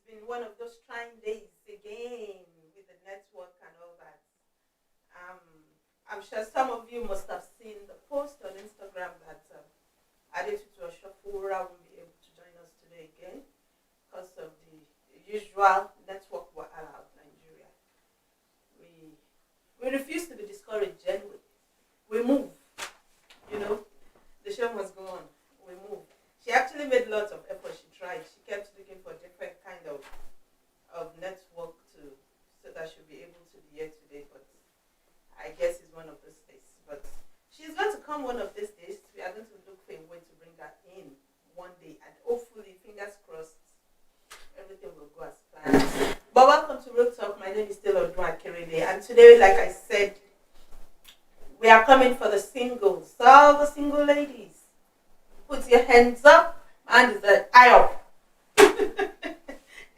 been one of those trying days again with the network and all that. Um, I'm sure some of you must have seen the post on Instagram that Adetutu Oshofowora will be able to join us today again because of the usual network wahala of Nigeria. We refuse to be discouraged anyway. We move, you know. The show must go on. We move. She actually made lots of effort. She tried. She kept looking for different kind of network so that she'll be able to be here today. But I guess it's one of those days. But she's going to come one of these days. We are going to look for a way to bring her in one day, and hopefully, fingers crossed, everything will go as planned. But welcome to Real Talk. My name is still Odun, and today, like I said, we are coming for the singles. So all the single ladies, put your hands up and the eye up.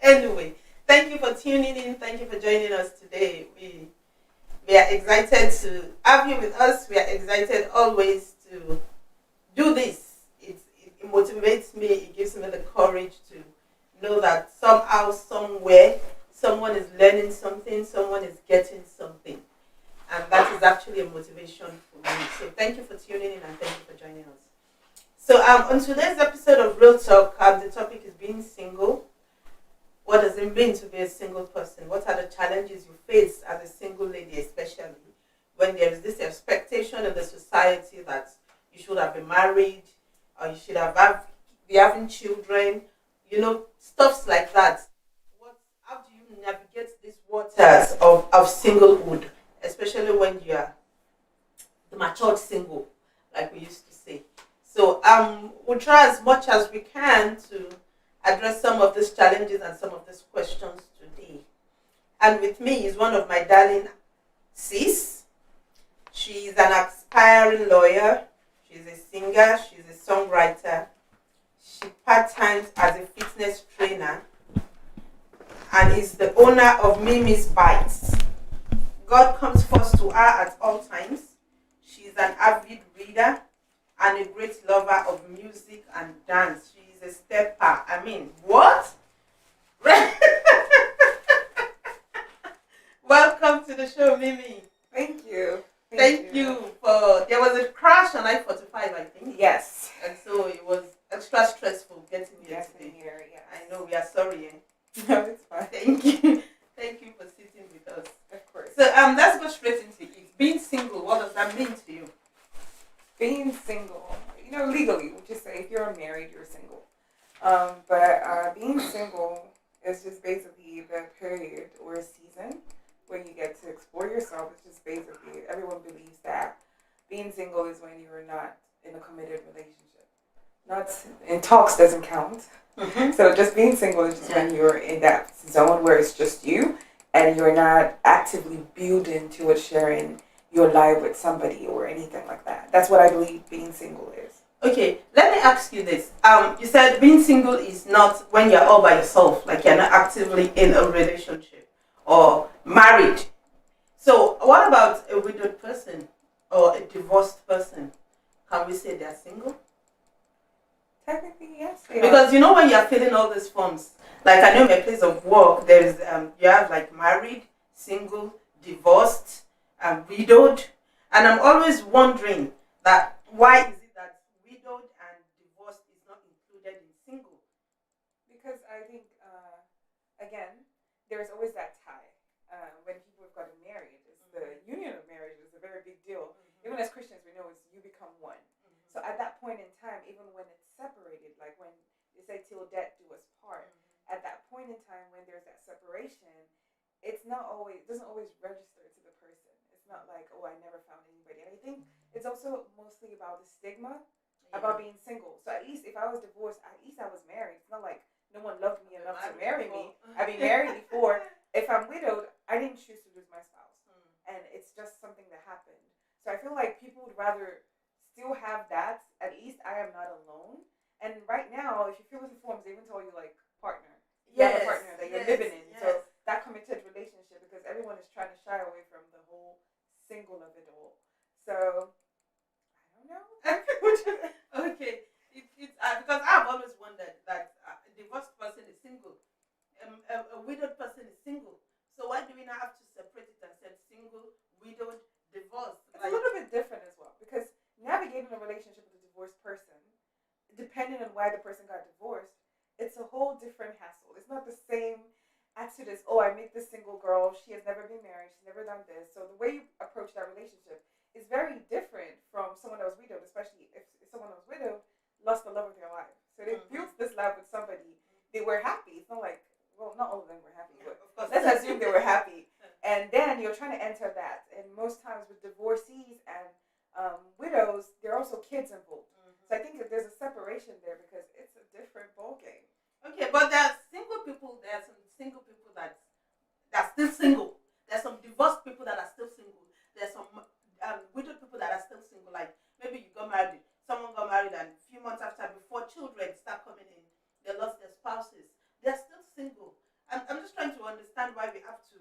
Anyway, thank you for tuning in. Thank you for joining us today. We are excited to have you with us. We are excited always to do this. It motivates me. It gives me the courage to know that somehow, somewhere, someone is learning something, someone is getting something. And that is actually a motivation for me. So thank you for tuning in and thank you for joining us. So on today's episode of Real Talk, the topic is being single. What does it mean to be a single person? What are the challenges you face as a single lady, especially when there is this expectation in the society that you should have been married or you should be having children, stuffs like that. How do you navigate these waters of singlehood, especially when you are the matured single, like we used to say? So we'll try as much as we can to address some of these challenges and some of these questions today. And with me is one of my darling sis. She's an aspiring lawyer. She's a singer. She's a songwriter. She part-times as a fitness trainer and is the owner of Mimi's Bites. God comes first to her at all times. She's an avid reader and a great lover of music and dance. She is a stepper. I mean, what? Welcome to the show, Mimi. Thank you. Thank you for. There was a crash on I-45, I think. Yes. And so it was extra stressful getting here today. Yes. I know, we are sorry. No, it's fine. Thank you. Thank you for sitting with us. Of course. So let's go straight into it. Being single, what does that mean to you? Being single, legally, we just say if you're married, you're single. But being single is just basically the period or season where you get to explore yourself. It's just basically, everyone believes that being single is when you're not in a committed relationship. Not in talks doesn't count. Mm-hmm. So just being single is just when you're in that zone where it's just you and you're not actively building towards sharing your life with somebody or anything like that. That's what I believe being single is. Okay, let me ask you this. You said being single is not when you're all by yourself, like you're not actively in a relationship or married. So what about a widowed person or a divorced person? Can we say they're single? Technically, yes. Because when you're filling all these forms, like I know my place of work, there's you have like married, single, divorced, widowed, and I'm always wondering that why is it that widowed and divorced is not included in single? Because I think again, there's always that tie when people have gotten married. It's the union of marriage is a very big deal. Even as Christians, we know it's you become one. So at that point in time, even when it's separated, like when they say till death do us part, at that point in time when there's that separation, it doesn't always register to the person. It's not like, oh, I never found anybody. And I think it's also mostly about the stigma about being single. So at least if I was divorced, at least I was married. It's not like no one loved me enough to marry me. I've been married before. If I'm widowed, I didn't choose to lose my spouse. And it's just something that happened. So I feel like people would rather still have that. At least I am not alone. And right now, if you fill in the forms, they even tell you like partner. You have a partner that you're living in. Yes. So that committed relationship, because everyone is trying to shy away from the whole single of it all. So I don't know. Okay, it's because I've always wondered that a divorced person is single. it's a whole different hassle. It's not the same attitude as, oh, I meet this single girl. She has never been married. She's never done this. So the way you approach that relationship is very different from someone that was widowed, especially if someone that was widowed lost the love of their life. So they built this love with somebody. They were happy. It's not like, well, not all of them were happy, but let's assume they were happy. And then you're trying to enter that. And most times with divorcees and widows, there are also kids involved. So I think that there's a separation there because it's a different ballgame. Okay, but there are single people. There are some single people that are still single. There's some divorced people that are still single. There's some widowed people that are still single. Like maybe you got married, someone got married, and a few months after, before children start coming in, they lost their spouses. They're still single. I'm just trying to understand why we have to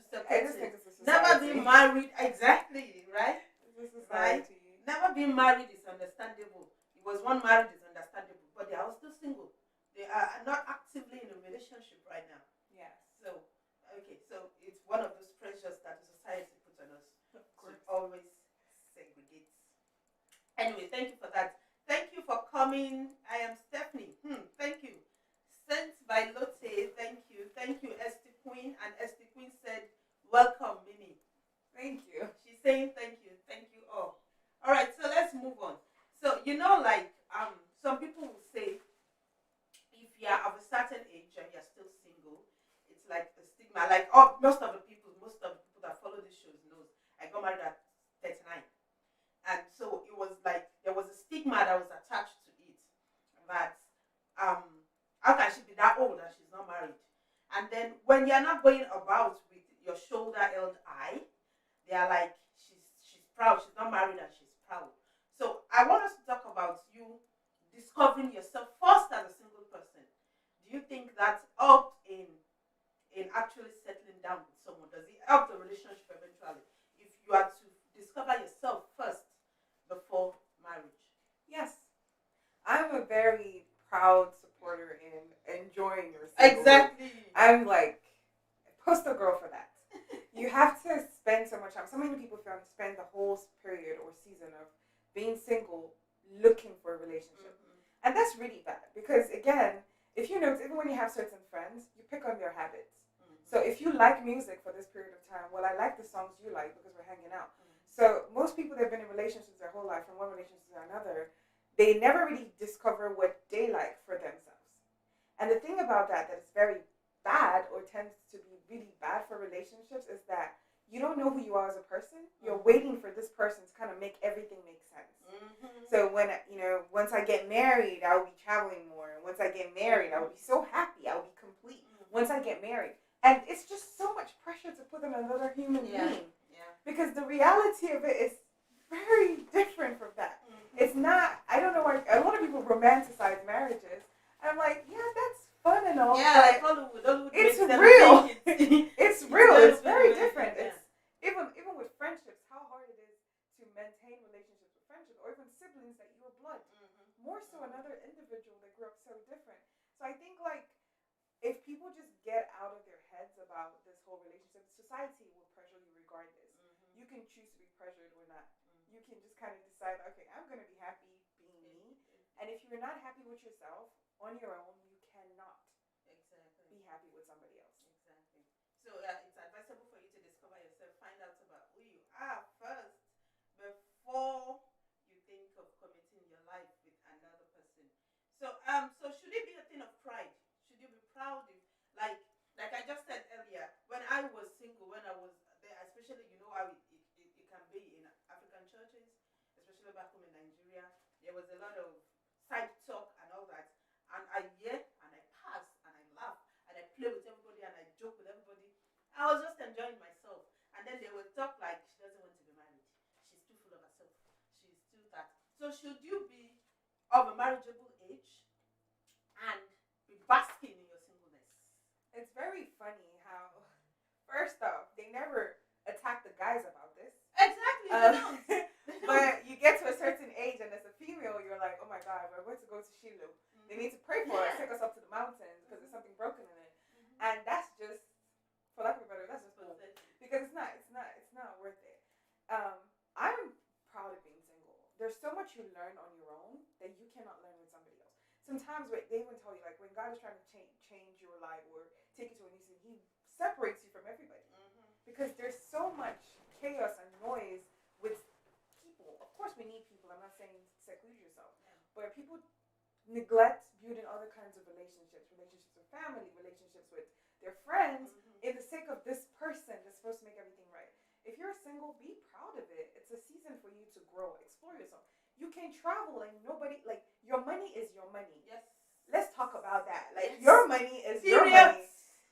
separate. I just think it's a society. Never being married, exactly, right? It's a society. Right? Never being married is understandable. It was one married is understandable, but they are all still single. They are not actively in a relationship right now. Yes. So, okay, so it's one of those pressures that the society puts on us to always segregate. Anyway, thank you for that. Thank you for coming. I am Stephanie. Thank you. Sent by Lotte. Thank you. Thank you, Esty Queen. And Esty Queen said, welcome, Mimi. Thank you. She's saying thank you. Thank you all. All right, so let's move on. So, some people will say, if you're of a certain age and you're still single, it's like a stigma. Like most of the people that follow these shows knows I got married at 39. And so it was like there was a stigma that was attached to it that how can she be that old and she's not married? And then when you're not going about with your shoulder held high, they are like, she's proud, she's not married and she's proud. So I want us to talk about you discovering yourself first as a single person. Do you think that helped in actually settling down with someone? Does it help the relationship eventually if you are to discover yourself first before marriage? Yes. I'm a very proud supporter in enjoying your single. Exactly. I'm like a poster girl for that. You have to spend so much time. So many people spend the whole period or season of being single looking for a relationship. And that's really bad because, again, if you notice, even when you have certain friends, you pick on their habits. So if you like music for this period of time, well, I like the songs you like because we're hanging out. So most people that have been in relationships their whole life, from one relationship to another, they never really discover what they like for themselves. And the thing about that is very bad or tends to be really bad for relationships is that you don't know who you are as a person. You're waiting for this person to kind of make everything make sense. So when, once I get married, I will be traveling more. And once I get married, I will be so happy. I will be complete. Once I get married. And it's just so much pressure to put on another human being. Yeah. Because the reality of it is very different from that. It's not, I don't know why, a lot of people romanticize marriages. And I'm like, yeah, that's fun and all. Yeah, like Hollywood it's real. It's real. It's very different. Yeah. It's even with friendships, how hard it is to maintain relationships with friendships, or even siblings that you are blood. More so another individual that grew up so different. So I think like if people just get out of their heads about this whole relationship, society will pressure you regardless. You can choose to be pressured or not. You can just kind of decide, okay, I'm going to be happy being me. And if you're not happy with yourself on your own, you cannot be happy with somebody else. Exactly. So it's advisable for you to discover yourself, find out about who you are first before you think of committing your life with another person. So should it be a thing of pride? Should you be proud if, like I just said earlier, when I was single, when I was there, especially how it can be in African churches, especially back home in Nigeria, there was a lot of side talk and all that, and I hear and I pass and I laugh and I play with everybody and I joke with everybody. I was just enjoying myself, and then they would talk like she doesn't want to be married. She's too full of herself. She's too that. So should you be of a marriageable age and be basking in your singleness? It's very funny how, first off, they never attack the guys about this. Exactly. But you get to a certain age, and as a female, you're like, oh my God, we're going to go to Shiloh. They need to pray for us, take us up to the mountains because there's something broken in it. And that's just, for lack of a better, that's just bull. Because it's not worth it. I'm proud of being single. There's so much you learn on your own that you cannot learn with somebody else. Sometimes they even tell you, like, when when God is trying to change your life or take you to a new season, He separates you from everybody because there's so much chaos and noise with people. Of course, we need people. I'm not saying seclude yourself, but people neglect building other kinds of relationships with family, relationships with their friends, in the sake of this person that's supposed to make everything right. If you're single, be proud of it. It's a season for you to grow, explore yourself. You can travel and nobody, like, your money is your money. Yes. Let's talk about that. Like, Yes. your money is your money.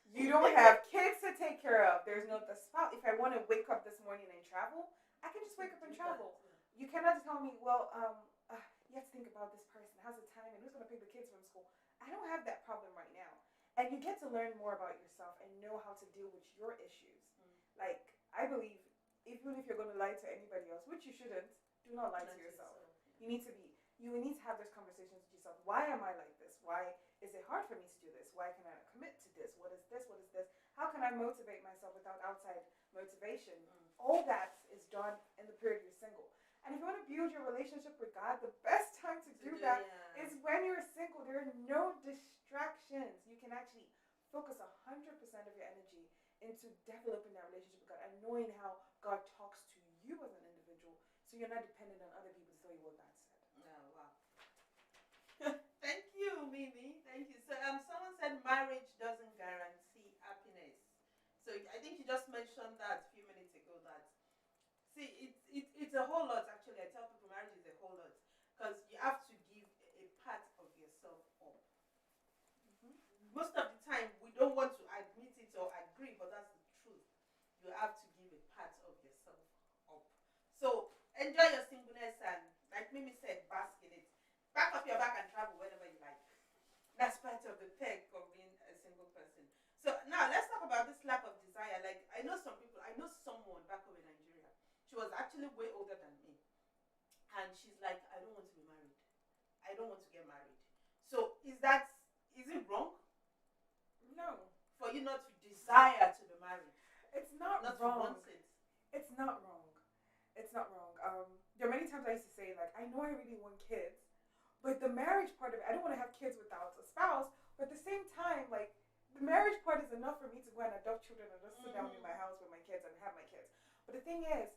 You don't have kids to take care of. There's no the spouse. If I want to wake up this morning and travel, I can just wake up and travel. You cannot tell me, well, you have to think about this person. How's the time? And who's going to pick the kids from school? I don't have that problem right now. And you get to learn more about yourself and know how to deal with your issues. Like, I believe, even if you're going to lie to anybody else, which you shouldn't, do not lie to yourself. You need to have those conversations with yourself. Why am I like this? Why is it hard for me to do this? Why can I not commit to this? What is this? What is this? How can I motivate myself without outside motivation? All that is done in the period you're single. And if you want to build your relationship with God, the best time to do that is when you're single. There are no distractions. You can actually focus 100% of your energy into developing that relationship with God and knowing how God talks to you as an individual, so you're not dependent on other people to tell you what God said. Oh, wow. Thank you, Mimi. Thank you. So someone said marriage doesn't guarantee happiness. So I think you just mentioned that a few minutes ago that, see, it's a whole lot, actually. I tell people marriage is a whole lot because you have to give a part of yourself up. Most of the time, we don't want to admit it or agree, but that's the truth. You have to give a part of yourself up. So enjoy your singleness and, like Mimi said, bask in it. Back up your back and travel whenever you like. That's part of the perk of being a single person. So now let's talk about this lack of desire. Like, I know someone back home in Nigeria. She was actually way older than me. And she's like, I don't want to be married. I don't want to get married. So is it wrong? No. For you not to desire to be married? It's not Not wrong. to want it. It's not wrong. It's not wrong. There are many times I used to say, like, I know I really want kids, but the marriage part of it, I don't want to have kids without a spouse, but at the same time, like, the marriage part is enough for me to go and adopt children and just sit down in my house with my kids and have my kids. But the thing is,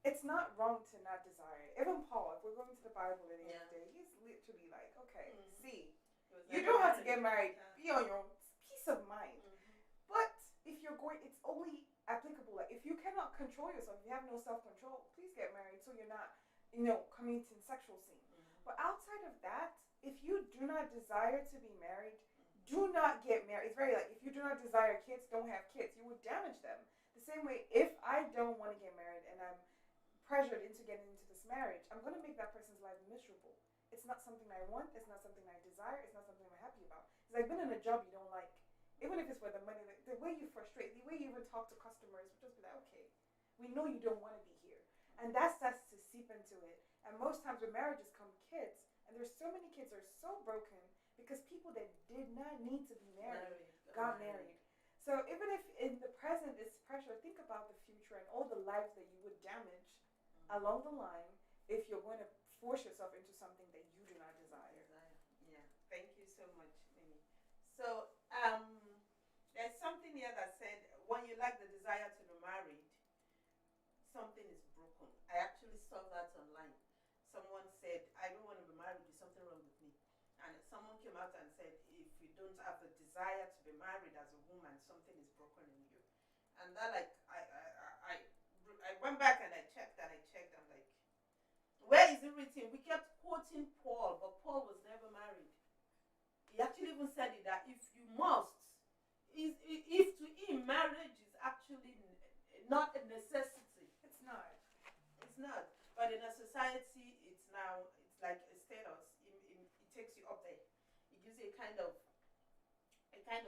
it's not wrong to not desire it. Even Paul, if we're going to the Bible at the end of the day, he's literally like, okay, see, you don't have to get married. Be on your own. Peace of mind. But if you're going, it's only applicable. Like, if you cannot control yourself, if you have no self-control, please get married so you're not, coming to the sexual scene. But outside of that, if you do not desire to be married, do not get married. It's very like, if you do not desire kids, don't have kids. You would damage them. The same way, if I don't want to get married and I'm pressured into getting into this marriage, I'm going to make that person's life miserable. It's not something I want. It's not something I desire. It's not something I'm happy about. It's like being in a job you don't like. Even if it's for the money, like, the way you frustrate, the way you even talk to customers, would just be like, okay, we know you don't want to be here. And that starts to seep into it. And most times with marriages come kids. And there's so many kids that are so broken because people that did not need to be married got married. So even if in the present is pressure, think about the future and all the lives that you would damage along the line if you're going to force yourself into something that you do not desire. Yeah, thank you so much, Mimi. So there's something here that said when you lack the desire to be married, something is broken. I actually saw that online. Someone said, I don't want to be married, there's something wrong with me. And someone came out and said, if you don't have the desire to be married as a woman, something is broken in you. And that, like, I went back and I checked. I'm like, where is it written? We kept quoting Paul, but Paul was never married. He actually even said it that if you must, if to him marriage is actually not a necessity. It's not. It's not. But in a society, it's like a status. It takes you up there. It gives you a kind of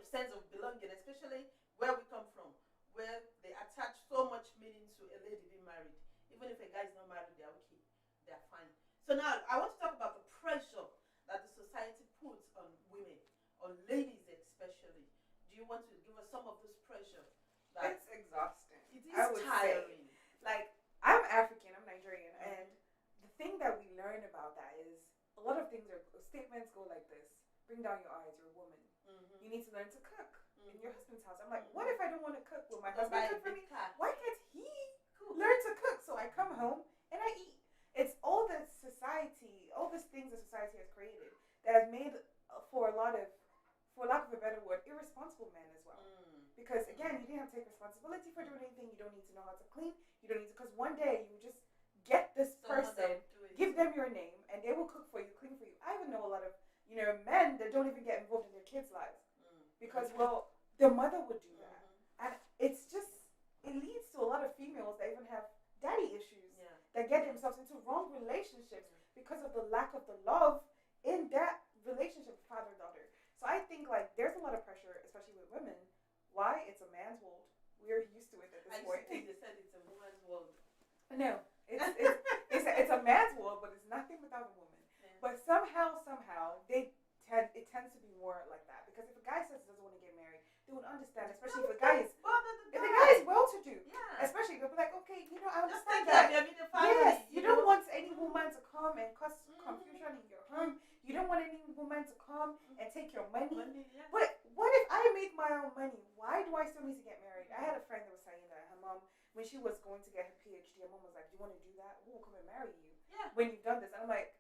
sense of belonging, especially where we come from, where they attach so much meaning to a lady being married. Even if a guy is not married, they're okay. They're fine. So now I want to talk about the pressure that the society puts on women, on ladies especially. Do you want to give us some of this pressure? It's exhausting. It is tiring. Like, I'm African, I'm Nigerian, and the thing that we learn about that is a lot of things statements go like this. bring down your eyes. You're a woman. You need to learn to cook in your husband's house. I'm like, what if I don't want to cook? Will my husband cook for me? Why can't he learn to cook? So I come home and I eat. It's all the society, all these things that society has created that has made, for lack of a better word, irresponsible men as well. Because again, you didn't have to take responsibility for doing anything. You don't need to know how to clean. You don't need to, because one day you just get this person, give them your name, and they will cook for you, clean for you. I even know a lot of men that don't even get involved in their kids' lives because their mother would do that, and it leads to a lot of females that even have daddy issues that get themselves into wrong relationships because of the lack of the love in that relationship, father-daughter. So I think like there's a lot of pressure, especially with women. Why? It's a man's world. We're used to it at this point. I think they said it's a woman's world. No, it's a man's world, but it's nothing without a woman. Yeah. But somehow, it tends to be more like that. Because if a guy says he doesn't want to get married, they would understand, especially if the guy is well-to-do. Yeah. Especially, they'll be like, okay, I understand that. Yes, you don't want any woman to come and cause confusion in your home. You don't want any woman to come and take your money. But what if I make my own money? Why do I still need to get married? I had a friend that was saying that her mom, when she was going to get her PhD, her mom was like, do you want to do that? Who will come and marry you when you've done this? And I'm like,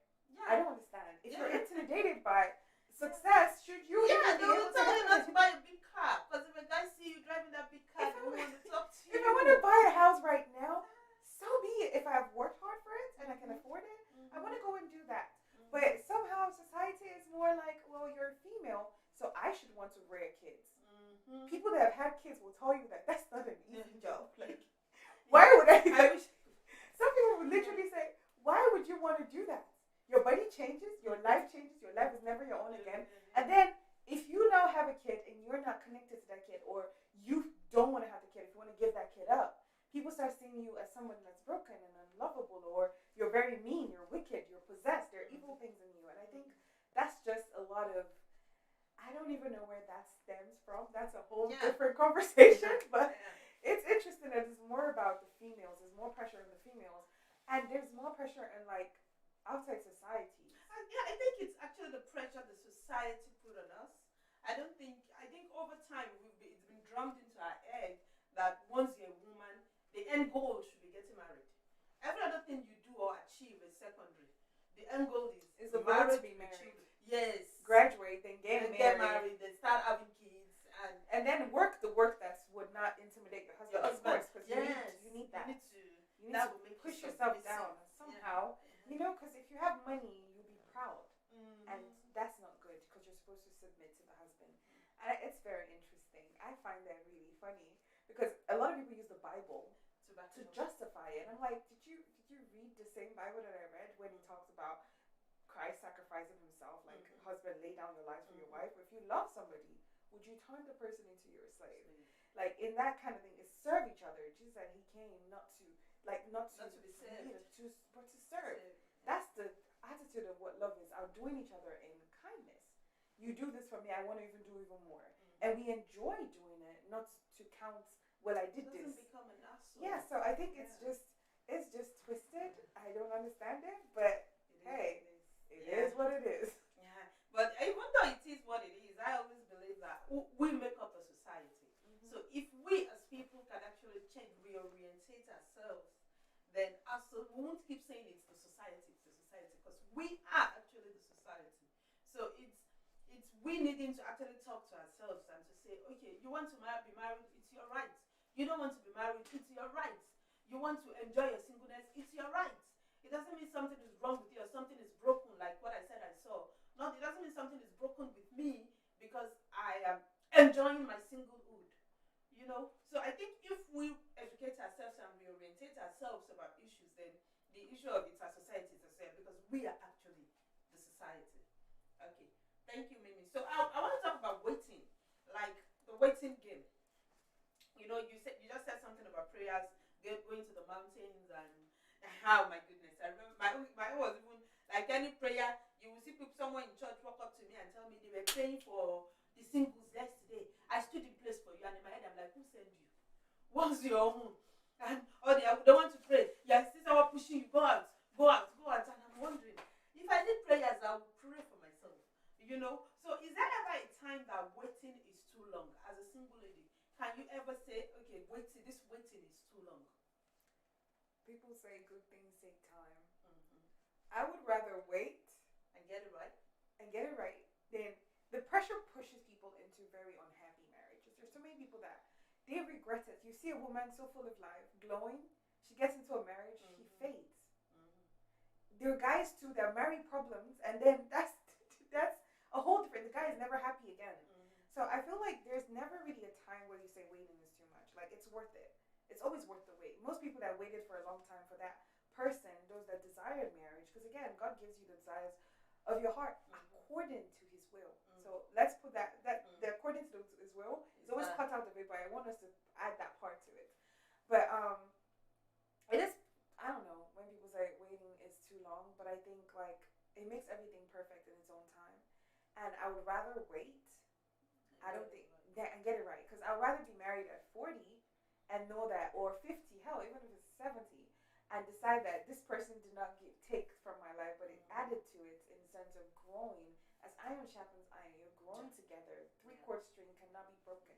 I don't understand. If you're intimidated by success, should you they will tell you not to buy a big car. Because if a guy see you driving that big car, they won't want to talk to you. If I want to buy a house right now, so be it. If I've worked hard for it and I can afford it, I want to go and do that. But somehow society is more like, well, you're a female, so I should want to rear kids. People that have had kids will tell you that that's not an easy job. Like, why would some people would literally say, why would you want to do that? Your body changes, your life changes, your life is never your own again. And then if you now have a kid and you're not connected to that kid, or you don't want to have the kid, if you want to give that kid up, people start seeing you as someone that's broken and unlovable, or you're very mean, you're wicked, you're possessed, there are evil things in you. And I think that's just a lot of, I don't even know where that stems from. That's a whole different conversation, but it's interesting that it's more about the females. There's more pressure on the females, and there's more pressure in like outside society. I think it's actually the pressure the society put on us. I think over time it's been drummed into our head that once you're a woman, the end goal should be getting married. Every other thing you do or achieve is secondary. The end goal is the marriage, to be married. Yes. Graduate, then get married, then start having kids, and then work the work that would not intimidate your husband. Of course, because you need that. You need to push yourself down somehow. Because if you have money, you'll be proud, and that's not good because you're supposed to submit to the husband. And it's very interesting. I find that really funny because a lot of people use the Bible to justify it. And I'm like, did you read the same Bible that I read when he talks about Christ sacrificing himself, like husband, lay down your life for your wife? If you love somebody, would you turn the person into your slave? Like in that kind of thing, it's serve each other. Jesus said he came not to be served, but to serve. That's the attitude of what love is, outdoing each other in kindness. You do this for me, I want to even do even more. And we enjoy doing it, not to count, well, I did this. Become an asshole. Yeah, so I think it's just twisted. I don't understand it, but it is what it is. Yeah, but even though it is what it is, I always believe that we make up a society. So if we as people can actually change, reorientate ourselves, then also we won't keep saying it's the society, because we are actually the society. So it's we needing to actually talk to ourselves and to say, okay, you want to be married, it's your right. You don't want to be married, it's your right. You want to enjoy your singleness, it's your right. It doesn't mean something is wrong with you or something is broken, like what I said I saw. No, it doesn't mean something is broken with me because I am enjoying my singlehood. So I think if we educate ourselves and we orientate ourselves about issues, then the issue of it's our society is the same, because we are actually the society. Okay, thank you, Mimi. So I want to talk about waiting, like the waiting game. You just said something about prayers, going to the mountains, and oh my goodness, I remember my own was even like any prayer. You will see people, someone in church walk up to me and tell me they were praying for the singles yesterday. I stood in place for you, and in my head I'm like, who sent you? What's your own? And they want to pray. Yeah, see someone pushing you, go out. And I'm wondering, if I did prayers, I would pray for myself. So is there ever a time that waiting is too long as a single lady? Can you ever say, okay, this waiting is too long? People say good things take time. Mm-hmm. I would rather wait And get it right? than the pressure pushes people into very unhappy marriages. There's so many people that they regret it. You see a woman so full of life, glowing, she gets into a marriage, she fades. There are guys too that marry problems, and then that's a whole different. The guy is never happy again. So I feel like there's never really a time where you say waiting is too much. Like it's worth it. It's always worth the wait. Most people that waited for a long time for that person, those that desired marriage, because again, God gives you the desires of your heart according to His will. So let's put that the according to His will is always cut out the bit, but I want us to add that part to it. But it is. I don't know when people say waiting is too long, but I think like it makes everything perfect in its own time, and I would rather wait. I don't think and get it right, because I'd rather be married at 40 and know that, or 50, hell, even if it's 70, and decide that this person did not take from my life, but it added to it in the sense of growing. As iron sharpens iron, you're growing together. Three-chord string cannot be broken.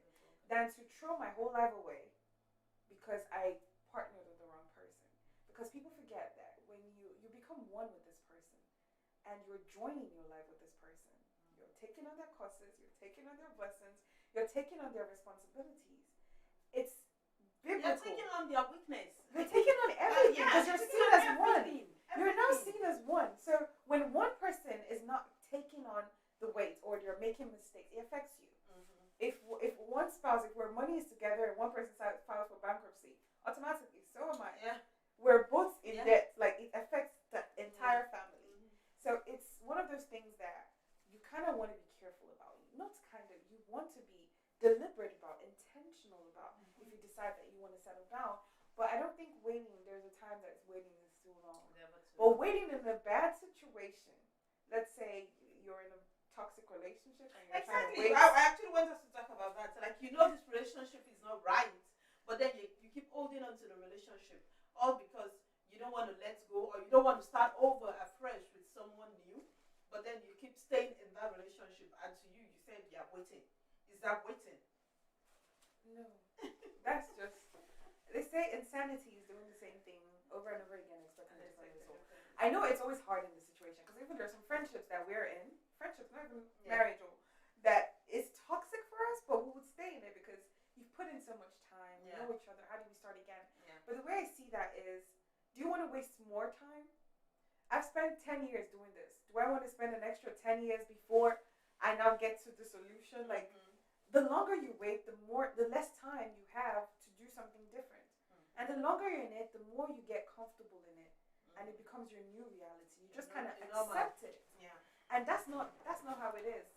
Than to throw my whole life away because I partnered with the wrong person. Because people forget that when you become one with this person and you're joining your life with this person, you're taking on their causes, you're taking on their blessings, you're taking on their responsibilities. It's biblical. You're taking on their weakness. You're taking on everything because you're seen as one. Everything. You're now seen as one. So when one person is not taking on the weight or they're making mistakes, it affects you. If one spouse, if where money is together and one person files for bankruptcy, automatically, so am I. Yeah. We're both in debt. Like it affects the entire family. So it's one of those things that you kind of want to be careful about. Not kind of. You want to be deliberate about, intentional about. If you decide that you want to settle down. But I don't think waiting. There's a time that waiting is too long. But waiting in a bad situation. Let's say you're in a toxic relationship and you're trying to wait. I actually want us to talk about that. Like, this relationship is not right, but then you keep holding on to the relationship, all because you don't want to let go or you don't want to start over afresh with someone new, but then you keep staying in that relationship, and to you said you're waiting. Is that waiting? No. That's just, they say insanity is doing the same thing over and over again, expecting a different result. I know it's always hard in this situation, because even there's some friendships that we're in, friendships, not even marriage, that is toxic for us, but we would stay in it because you've put in so much time, you know each other, how do we start again? But the way I see that is, do you want to waste more time? I've spent 10 years doing this. Do I want to spend an extra 10 years before I now get to the solution? Like, the longer you wait, the less time you have to do something different. And the longer you're in it, the more you get comfortable in it. And it becomes your new reality. You just kind of accept it. Yeah. And that's not how it is.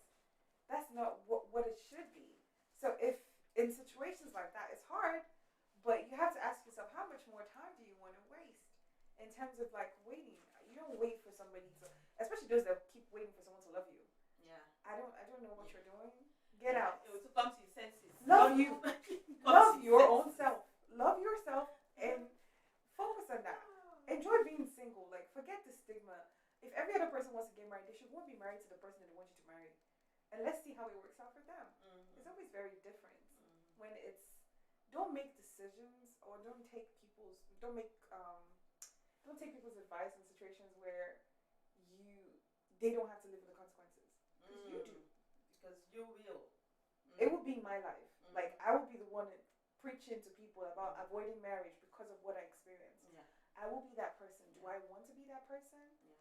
That's not what it should be. So if in situations like that, it's hard, but you have to ask yourself, how much more time do you want to waste in terms of like waiting? You don't wait for somebody to, especially those that keep waiting for someone to love you. Yeah. I don't know what you're doing. Get out. It will come to your senses. Love you. Love your own self. Love yourself and focus on that. Enjoy being single. Like, forget the stigma. If every other person wants to get married, they should want to be married to the person that they want you to marry. And let's see how it works out for them. It's always very different when it's, don't make decisions or don't take people's advice in situations where they don't have to live with the consequences. Because you do. Because you will. It would be my life. Like, I would be the one preaching to people about avoiding marriage because of what I experienced. Yeah. I will be that person. Do I want to be that person? Yeah.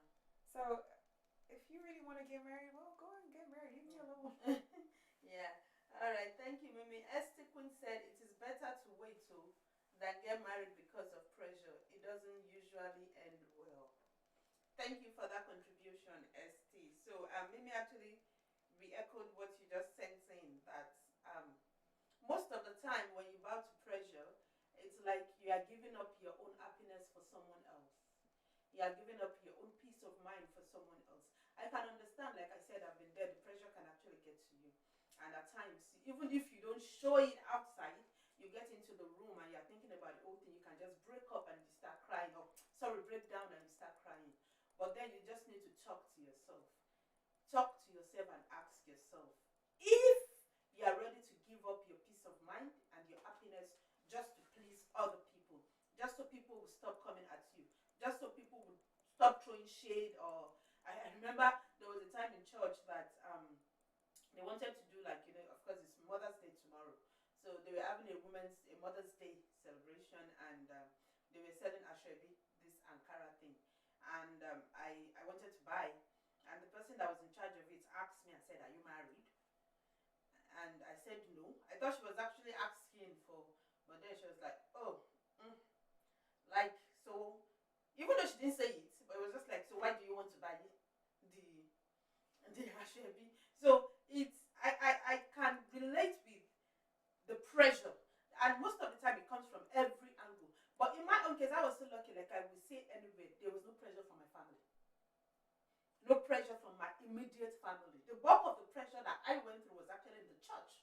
So, if you really want to get married, well, go and get married. Leave me alone. Yeah. All right. Thank you, Mimi. Esther Quinn said it is better to wait than get married because of pressure. It doesn't usually end well. Thank you for that contribution, ST. So, Mimi actually re-echoed what you just said, saying that most of the time when you bow to pressure, it's like you are giving up your own happiness for someone else. You are giving up your own peace of mind for someone else. I can understand, like I said, I've been there, the pressure can actually get to you. And at times, even if you don't show it outside, you get into the room and you're thinking about the whole thing, you can just break up and you start crying, break down and you start crying. But then you just need to talk to yourself. Talk to yourself and ask yourself, yourself. If you are ready to give up your peace of mind and your happiness just to please other people, just so people will stop coming at you, just so people will stop throwing shade. Or I remember there was a time in church that they wanted to do, like, of course it's Mother's Day tomorrow, so they were having a Mother's Day celebration, and they were selling Ashwebi, this Ankara thing, and I wanted to buy, and the person that was in charge of it asked me and said, "Are you married?" And I said no. I thought she was actually asking for, but then she was like, "Oh, like, so," even though she didn't say it, but it was just like, "So why do you want to buy the Ashwebi?" So I can relate with the pressure, and most of the time it comes from every angle. But in my own case, I was so lucky, like I would say anyway, there was no pressure from my family, no pressure from my immediate family. The bulk of the pressure that I went through was actually in the church.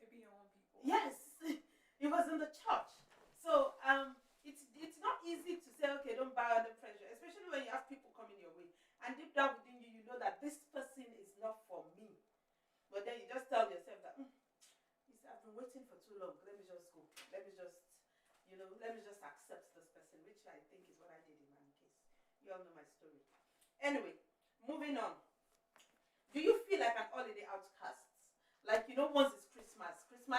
Maybe your own people. Yes, it was in the church. So it's not easy to say, okay, don't bow under pressure, especially when you have people coming your way, and deep down within you, you know that this person is not for me. But then you just tell yourself that I've been waiting for too long. Let me just go. Let me just, let me just accept this person, which I think is what I did in my case. You all know my story. Anyway, moving on. Do you feel like an holiday outcast? Like, once it's Christmas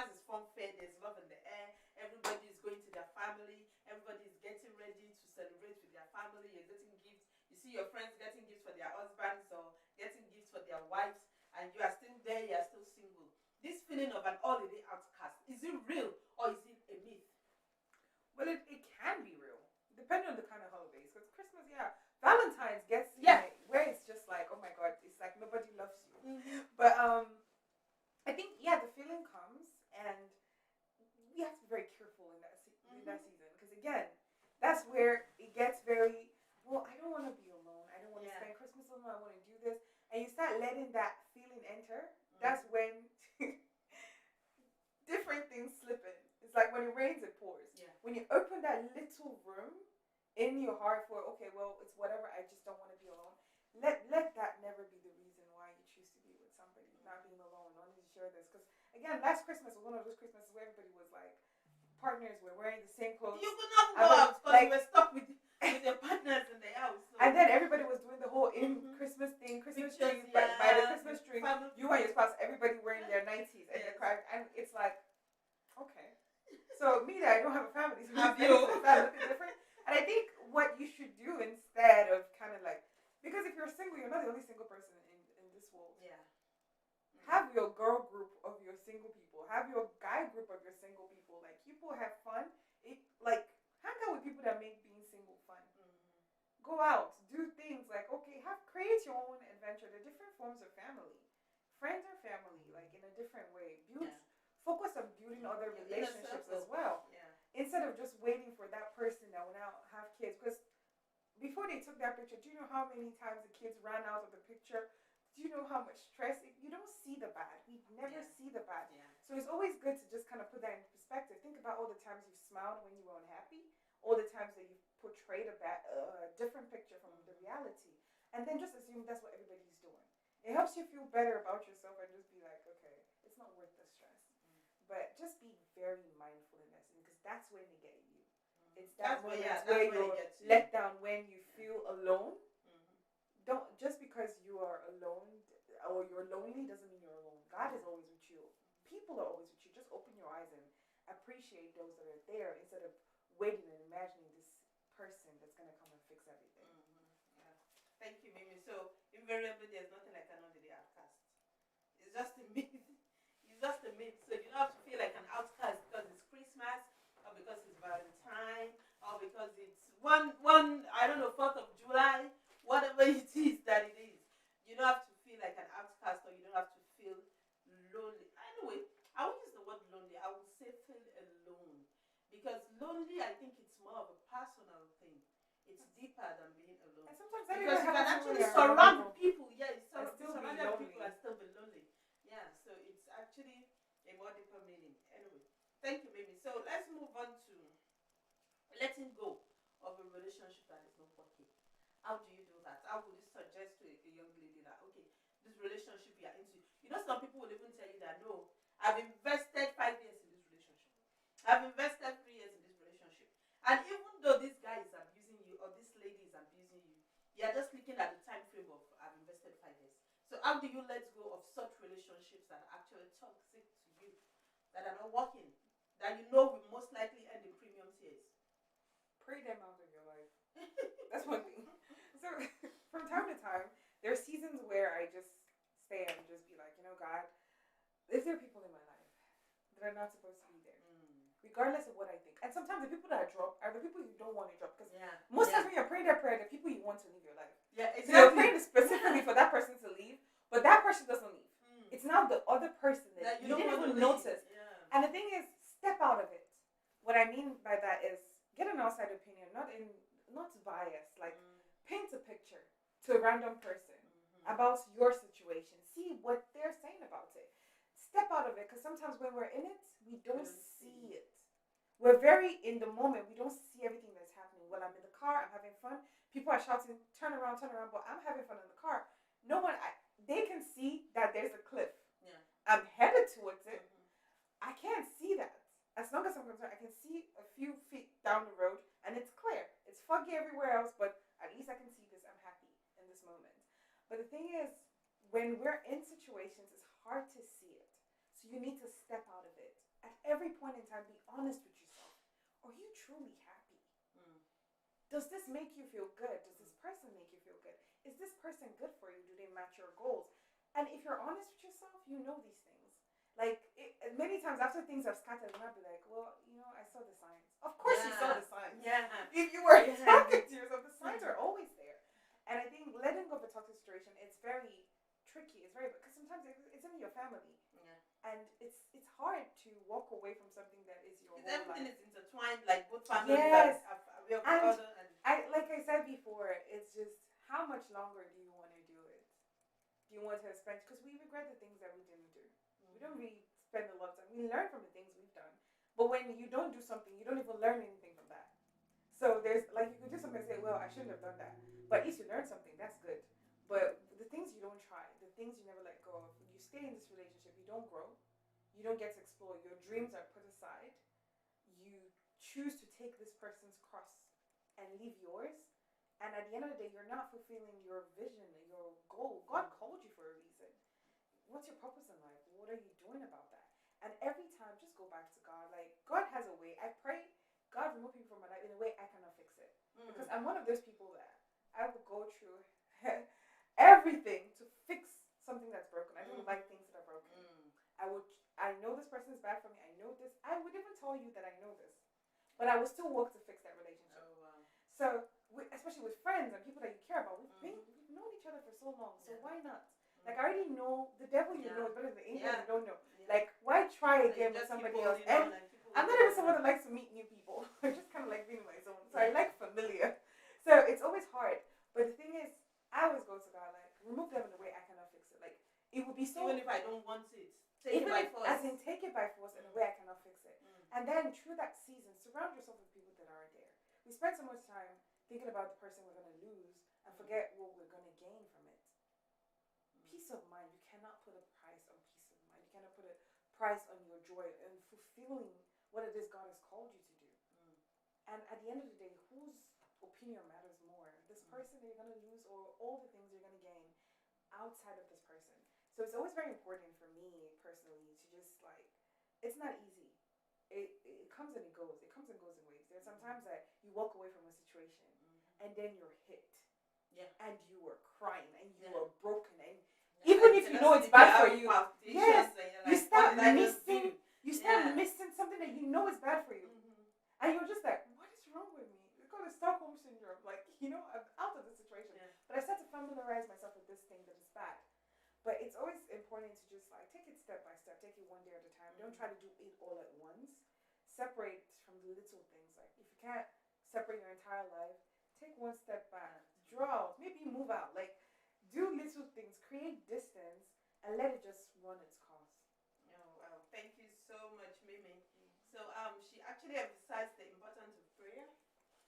is fun fair, there's love in the air, everybody is going to their family, everybody is getting ready to celebrate with their family, you're getting gifts, you see your friends getting gifts for their husbands or getting gifts for their wives, and you are still there, you are still single. This feeling of an holiday outcast, is it real or is it a myth? Well, it can be real, depending on the kind of holidays. Because Christmas, Valentine's gets where it's just like, oh my God, it's like nobody loves you. Mm-hmm. But I think the feeling comes, and we have to be very careful in that season, because again, that's where it gets very, well, I don't want to be alone. I don't want to spend Christmas alone. I want to do this, and you start letting that feeling enter. That's when different things slip in. It's like when it rains, it pours. Yeah. When you open that little room in your heart for, okay, well, it's whatever, I just don't want to be alone. Let that never be the reason why you choose to be with somebody, not being alone. I need to share this, because again, last Christmas was one of those Christmases where everybody was like, partners were wearing the same clothes. You could not go out because you were stuck with your partners in the house. So. And then everybody was doing the whole Christmas thing, Christmas trees, by the Christmas tree. You and your spouse, everybody wearing their 90s and their crack, and it's like, okay. So me, that I don't have a family, so have you? It's a bit different. And I think what you should do instead of kind of like, because if you're single, you're not the only single person in this world. Yeah. Have your girl group of your single people. Have your guy group of your single people. Like, people have fun. Hang out with people that make being single fun. Mm-hmm. Go out. Do things like, okay, create your own adventure. There are different forms of family. Friends are family, like in a different way. Focus on building other relationships as well. Yeah. Instead of just waiting for that person that will now have kids. Because before they took that picture, do you know how many times the kids ran out of the picture? Do you know how much stress? You don't see the bad. We never see the bad. Yeah. So it's always good to just kind of put that in perspective. Think about all the times you smiled when you were unhappy, all the times that you portrayed a different picture from the reality, and then just assume that's what everybody's doing. It helps you feel better about yourself and just be like, okay, it's not worth the stress. But just be very mindful in this, because that's when they get you. It's that moment where you're let down, when you feel alone. Don't, just because you are alone or you're lonely doesn't mean you're alone. God is always with you. People are always with you. Just open your eyes and appreciate those that are there, instead of waiting and imagining this person that's going to come and fix everything. Mm-hmm. Yeah. Thank you, Mimi. So, invariably, there's nothing like an holiday outcast. It's just a myth. It's just a myth. So, you don't have to feel like an outcast because it's Christmas, or because it's Valentine, or because it's one 4th of July. Whatever it is that it is, you don't have to feel like an outcast, or you don't have to feel lonely. Anyway, I won't use the word lonely. I will say feel alone, because lonely, I think it's more of a personal thing. It's deeper than being alone. And sometimes because you can actually surround people. Yeah, surrounded people and still be lonely. Yeah, so it's actually a more deeper meaning. Anyway, thank you, Mimi. So let's move on to letting go of a relationship that is not working. How do you do that? How would you suggest to a young lady that, okay, this relationship some people will even tell you that, no, I've invested 5 years in this relationship. I've invested 3 years in this relationship. And even though this guy is abusing you or this lady is abusing you, you're just looking at the time frame of I've invested 5 years. So how do you let go of such relationships that are actually toxic to you, that are not working, that you know will most likely end in premium tears? Pray them out of your life. That's one thing. So from time to time, there are seasons where I just stay and just be like, God, if there are people in my life that are not supposed to be there, regardless of what I think. And sometimes the people that I drop are the people you don't want to drop. Because most times when you're praying that prayer, the people you want to leave your life. Yeah, exactly. So you're praying specifically for that person to leave, but that person doesn't leave. It's now the other person that you didn't even notice. Yeah. And the thing is, step out of it. What I mean by that is get an outside opinion, not bias. Like paint a picture to a random person about your situation. See what they're saying about it. Step out of it, because sometimes when we're in it, we don't see it. We're very in the moment. We don't see everything that's happening. When I'm in the car, I'm having fun. People are shouting, turn around, but I'm having fun in the car. They can see that there's a cliff. Yeah. I'm headed towards it. I can't see that. As long as I'm concerned, I can see a few feet down the road, and it's clear. It's foggy everywhere else, but at least I can see this. I'm happy in this moment. But the thing is, when we're in situations, it's hard to see it. So you need to step out of it. At every point in time, be honest with yourself. Are you truly happy? Does this make you feel good? Does this person make you feel good? Is this person good for you? Do they match your goals? And if you're honest with yourself, you know these things. Many times after things have scattered, and I'll be like, well, I saw the signs. Of course you saw the signs. Yeah. If you were talking to yourself, the signs are always there. And I think letting go of a toxic situation, it's very tricky. It's very, because sometimes it's in your family. Yeah. And it's hard to walk away from something that is your whole everything life. Is intertwined, like both families. Yes. And like I said before, it's just, how much longer do you want to do it? Do you want to spend, because we regret the things that we didn't do. We don't really spend a lot of time. We learn from the things we've done. But when you don't do something, you don't even learn anything from that. So there's, you could do something and say, well, I shouldn't have done that. But at least you learn something. That's good. But the things you don't try, the things you never let go of, you stay in this relationship, you don't grow. You don't get to explore. Your dreams are put aside. You choose to take this person's cross and leave yours. And at the end of the day, you're not fulfilling your vision, your goal. God called you for a reason. What's your purpose in life? What are you doing about that? And every time, just go back to God. God has a way. I pray, God remove people from my life in a way I cannot fix it. Because I'm one of those people that I will go through everything to fix something that's broken. I don't like things that are broken. I know this person is bad for me. I know this. I would even tell you that I know this. But I will still work to fix that relationship. Oh, wow. So, especially with friends and people that you care about, we've known each other for so long. So why not? I already know the devil you know is better than the angel you don't know. Yeah. Why try again with somebody else? And I'm not even someone that likes to meet new people. I just kind of like being my own. So I like familiar. So it's always hard. But the thing is, I always go to God, remove them in a way I cannot fix it. It would be so... Even if I don't want it. Take it by force. As in, take it by force in a way I cannot fix it. And then, through that season, surround yourself with people that aren't there. We spend so much time thinking about the person we're going to lose and forget what we're going to gain from it. Peace of mind. You cannot put a price on peace of mind. You cannot put a price on your joy and fulfilling what it is God has called you to do. And at the end of the day, whose opinion matters more? This person that you're going to lose, or all the things you're going to gain outside of this person? So it's always very important for me personally to just it's not easy. It comes and it goes. It comes and goes in waves. There's sometimes that you walk away from a situation and then you're hit. Yeah. And you are crying and you are broken, and even if you know it's bad for you, yes, you start missing. You start missing something that you know is bad for you, and you're just like, what is wrong with me? It's called Stockholm syndrome. I'm out of the situation, but I start to familiarize myself with this thing that is bad. But it's always important to just take it step by step, take it one day at a time. Don't try to do it all at once. Separate from the little things. If you can't separate your entire life, take one step back, draw out, maybe move out. Do little things, create distance, and let it just run its course. Oh, wow. Thank you so much, Mimi. So she actually emphasized the importance of prayer,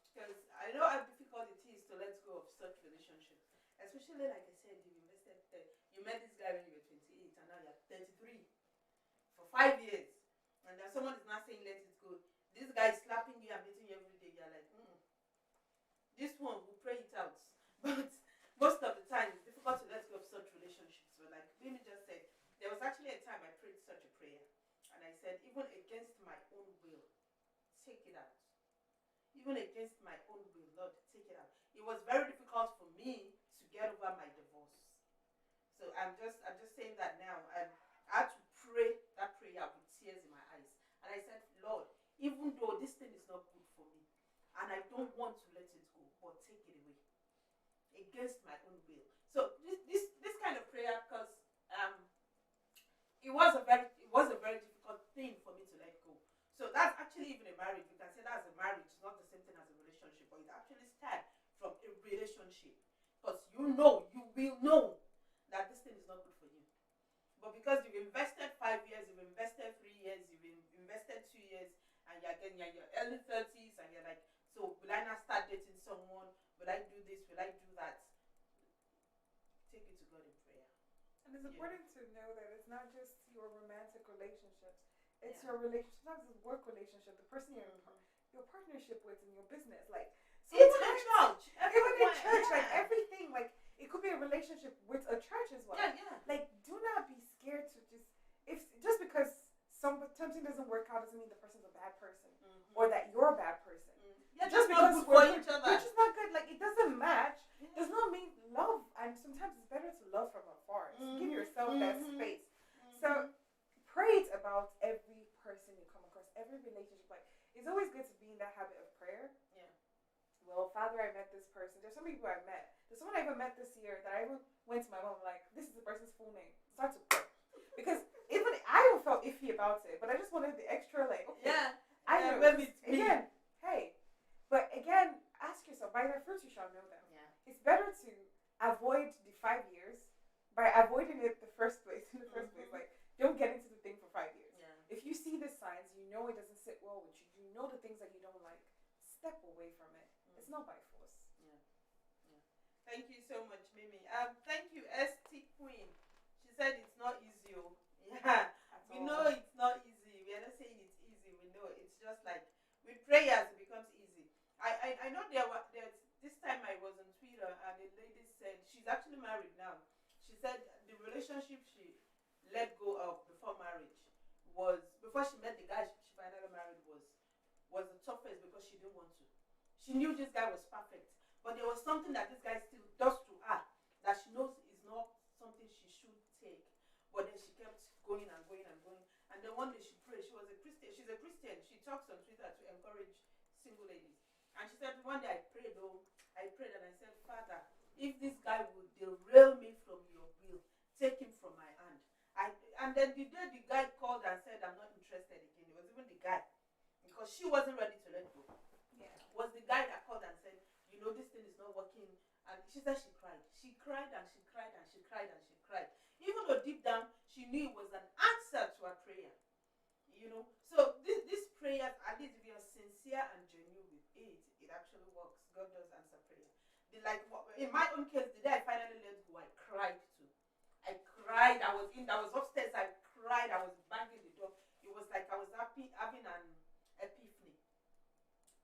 because I know how difficult it is to let go of such relationships. Especially, like I said, you met this guy when you were 28 and now you're 30 5 years, and then someone is not saying let it go. This guy is slapping you and beating you every day. You're like, this one will pray it out. But most of the time, it's difficult to let go of such relationships. But like Mimi just said, there was actually a time I prayed such a prayer, and I said, even against my own will, take it out. Even against my own will, Lord, take it out. It was very difficult for me to get over my divorce. So I'm just saying that now. I had to pray that prayer with tears in my eyes. And I said, Lord, even though this thing is not good for me, and I don't want to let it go, but take it away. Against my own will. So this kind of prayer, because it was a very difficult thing for me to let go. So that's actually even a marriage. You can say that's a marriage. It's not the same thing as a relationship, but it actually starts from a relationship. Because you will know that this thing is not good for you. But because you've invested 5 years, you've invested 3 years, you've invested 2 years, and you're in your early 30s, and you're like, so will I not start dating someone? Will I do this? Will I do that? Take it to God in prayer. And it's important to know that it's not just your romantic relationships. It's your relationship. Sometimes it's work relationship. The person you're in your partnership with in your business. Like even in church. Even in church. Like everything. Like it could be a relationship with a church as well. Yeah. Like do not be scared to just because something doesn't work out doesn't mean the person's a bad person. Or that you're a bad person. Yeah, just because we're for each other. You're just not good. Like it doesn't match. Does not mean love. And sometimes it's better to love from afar. Give yourself that space. So pray about every person you come across, every relationship. Like it's always good to be in that habit of prayer. Yeah. Well, Father, I met this person. There's so many people I met. There's someone I even met this year that I even went to my mom like, this is the person's full name. Start to pray. Because even I felt iffy about it, but I just wanted the extra like, okay. Yeah. I know. Again, hey. But again, ask yourself, by their fruits you shall know them. Yeah. It's better to avoid the 5 years by avoiding it in the first place. Like, don't get into the thing for 5 years. Yeah. If you see the signs, you know it doesn't sit well with you. You know the things that you don't like. Step away from it. It's not by force. Yeah. Thank you so much, Mimi. Thank you, ST Queen. She said it's not easy. Yeah. We know it's not easy. We are not saying it's easy. We know it's just like with prayers it becomes easy. I know there's this time I was on Twitter and a lady said she's actually married now. She said the relationship she let go of before marriage was before she met the guy she finally married was the toughest because she didn't want to. She knew this guy was perfect, but there was something that this guy still does to her that she knows is not something she should take. But then she kept going and going and going. And then one day she prayed. She was a Christian. She's a Christian. She talks on Twitter to encourage single ladies. And she said one day I prayed and I said, Father, if this guy would derail me from your will, take him from my hand. And then the day the guy called and said, I'm not interested again, it was even the guy. Because she wasn't ready to let go. Yeah. It was the guy that called and said, this thing is not working. And she said she cried. She cried and she cried and she cried and she cried. Even though deep down, she knew it was an answer to her prayer. So this prayer, at least if you're sincere and genuine with it, it actually works. God does answer prayer. In my own case, the day I finally let go, I cried too. I cried. I was upstairs. I cried. I was banging the door. It was like I was having an epiphany.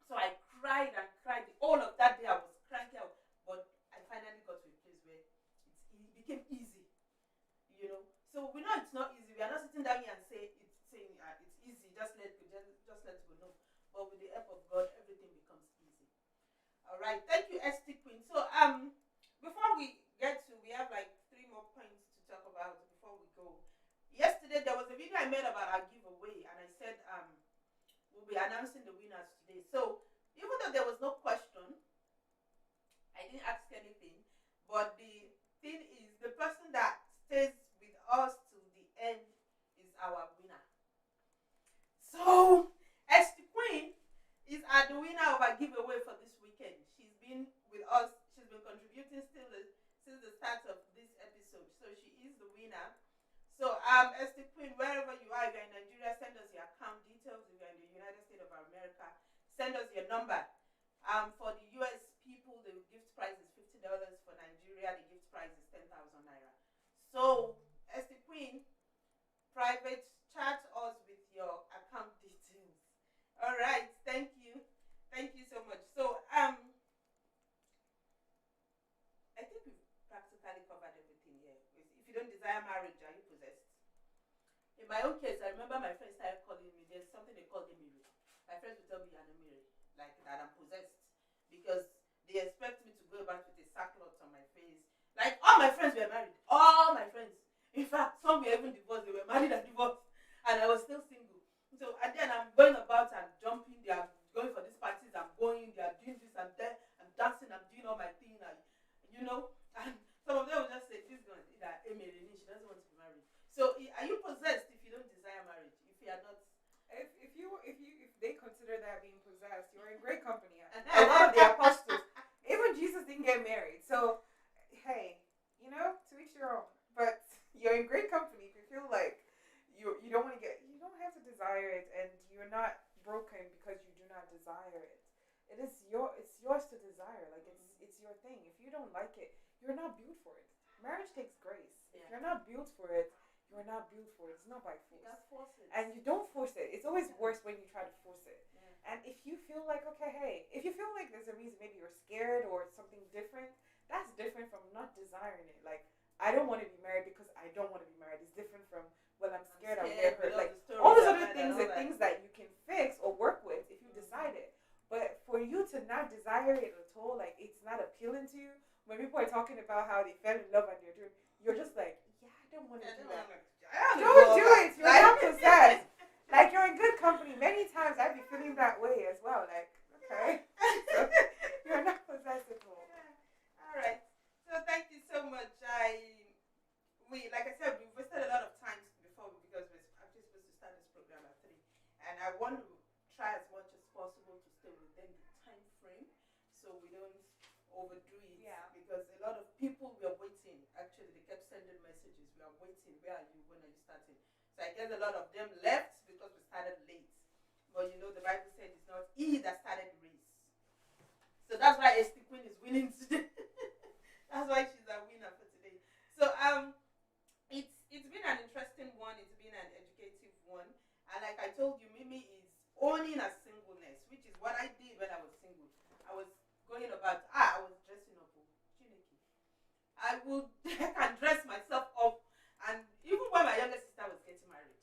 So I cried and cried. All of that day I was crying out. But I finally got to a place where it became easy. So we know it's not easy. We are not sitting down here and saying it's easy. Just let go. Just let go. No. But with the help of God, everything becomes easy. All right. Thank you, ST Queen. So before we have like 3 more points to talk about before we go. Yesterday there was a video I made about our giveaway, and I said we'll be announcing the winners today. So even though there was no question, I didn't ask anything. But the thing is, the person that stays with us to the end is our winner. So ST Queen is the winner of our giveaway for this weekend. She's been with us. She's been contributing since the start of this episode. So she is the winner. So ST Queen, wherever you are, if you're in Nigeria, send us your account details. If you're in the United States of America, send us your number. For the US people, the gift prize is $50. For Nigeria, the gift prize is 10,000 naira. So ST Queen, private chat or in my own case, I remember my friends started calling me. There's something they call Emiri. My friends will tell me I'm Emiri, like that I'm possessed, because they expect me to go about with a sackcloth on my face. Like all my friends were married. All my friends. In fact, some were even divorced. They were married and divorced, and I was still single. So and then I'm going about and jumping. They are going for these parties. I'm going. They are doing this and that. I'm dancing. I'm doing all my thing. And, and some of them will just say, "This girl is either Emily. She doesn't want to be married." So are you possessed if you don't desire marriage? If you are not, if they consider that being possessed, you're in great company. A lot of the apostles, even Jesus didn't get married. So, hey, to each your own. But you're in great company if you feel like you don't want to you don't have to desire it, and you're not broken because you do not desire it. It's yours to desire. Like it's your thing. If you don't like it, you're not built for it. Marriage takes grace. If you're not built for it, you're not built for it. It's not by force. You can't force it. And you don't force it. It's always worse when you try to force it. Yeah. And if you feel like, okay, hey, if you feel like there's a reason, maybe you're scared or something different, that's different from not desiring it. Like, I don't want to be married because I don't want to be married. It's different from, well, I'm scared I'll get hurt. Like, all those other things are things that you can fix or work with if you decide it. But for you to not desire it at all, like, it's not appealing to you. When people are talking about how they fell in love and they're doing, you're just like, yeah, I don't want to do that. Don't do it. You're not possessed. Like, you're in good company. Many times I'd be feeling that way as well. Like, okay. So, you're not possessed at all. Yeah. All right. So thank you so much. Like I said, we wasted a lot of time before because we're actually supposed to start this program at 3. And I want to try as much as possible to stay within the time frame so we don't overdo it. Yeah. Because a lot of people were waiting. Actually, they kept sending messages. We are waiting. Where are you? When are you starting? So I guess a lot of them left because we started late. But the Bible said it's not he that started the race. So that's why Esther Queen is winning today. That's why she's a winner for today. So it's been an interesting one. It's been an educative one. And like I told you, Mimi is owning a singleness, which is what I did when I was single. I was going about, I was dressing up. I can dress myself up. And even when my younger sister was getting married,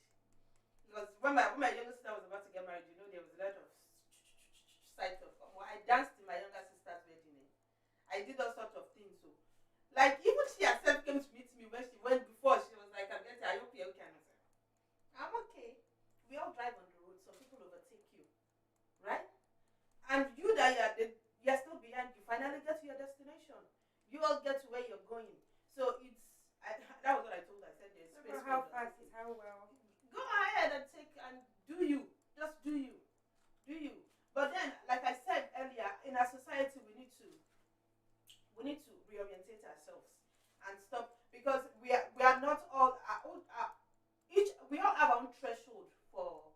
because when my younger sister was about to get married, there was a lot of sight of. I danced in my younger sister's wedding. I did all sorts of things. So, like even she herself came to meet me when she went before. She was like, "I'm getting. Are you okay?" Okay, I'm okay. We all drive on the road. Some people overtake you, right? And you that you're still behind. You finally get to your destination. You all get to where you're going. So that was what I told her. I said there's space for how fast is how well. Go ahead and do you. Just do you. Do you. But then, like I said earlier, in our society we need to reorientate ourselves and stop, because we are not all we all have our own threshold for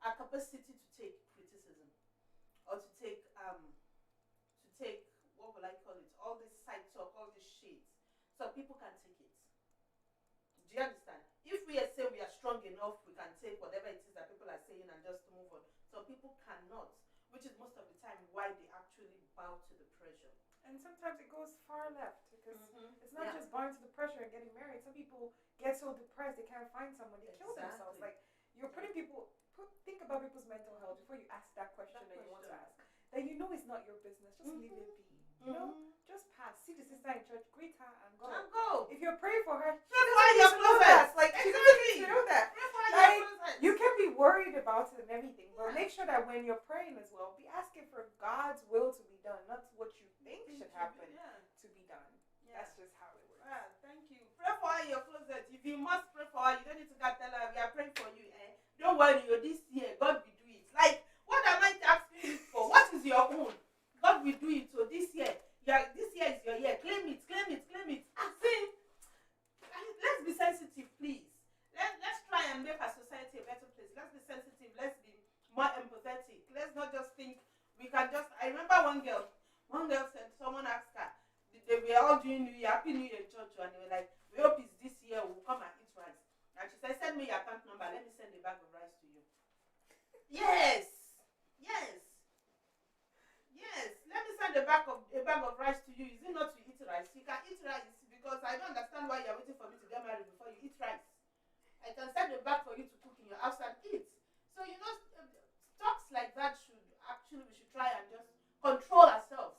our capacity to take criticism or to take what will I call it, all this side talk, all this shit. Some people can take it. Do you understand? If we say we are strong enough, we can take whatever it is that people are saying and just move on. Some people cannot, which is most of the time why they actually bow to the pressure. And sometimes it goes far left, because it's not just bowing to the pressure and getting married. Some people get so depressed they can't find someone, they kill themselves. Like, you're putting think about people's mental health before you ask that question that you want to ask. That it's not your business. Just leave it be. Just pass. See the sister in church, greet her and go. If you're praying for her, she doesn't need to know that. Like, she doesn't need to know that. Like, you can be worried about it and everything, but make sure that when you're praying as well, be asking for God's will to be done, not what you think should happen to be done. Yeah. That's just how it works. Thank you. Pray for her in your closet. If you must pray for her, you don't need to go tell her we are praying for you. Don't worry, this year God will do it. Like, what am I asking you for? What is your own? God will do it. So this year is your year. Claim it. See, let's be sensitive, please. Let's try and make our society a better place. Let's be sensitive. Let's be more empathetic. Let's not just think we can just. I remember one girl said, someone asked her, they were all doing New Year, Happy New Year in church, and they were like, we hope it's this year we'll come and eat rice. And she said, send me your account number. Let me send a bag of rice to you. Yes. Let me send a bag of rice to you. Is it not to eat rice? You can eat rice, because I don't understand why you're waiting for me to get married before you eat rice. I can set the bag for you to cook in your house and eat. So talks like that we should try and just control ourselves.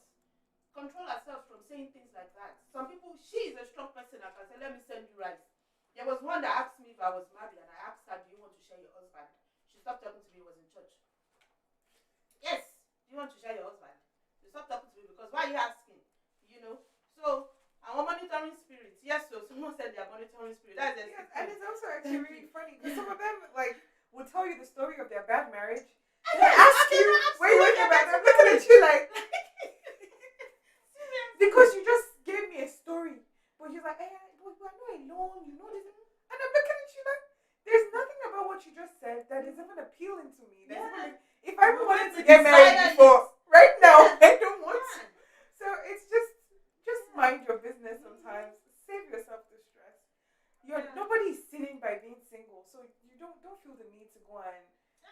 Control ourselves from saying things like that. Some people, she is a strong person. I can say, let me send you rice. There was one that asked me if I was married, and I asked her, do you want to share your husband? She stopped talking to me. It was in church. Yes, do you want to share your husband? She stopped talking to me because why are you asking? So our monitoring spirit. Yes, so someone said they are monitoring spirit. That's it. Yes, and it's also actually really funny because some of them will tell you the story of their bad marriage. And they ask you where you get back. I'm looking at you like because you just gave me a story, but you're like, hey, we're not alone. You know this, and I'm looking at you like there's nothing about what you just said that is even appealing to me. If I wanted to get married before, right now, I don't want to. So it's just mind your business sometimes. Save yourself the stress. Nobody's sinning by being single, so you don't feel the need to go and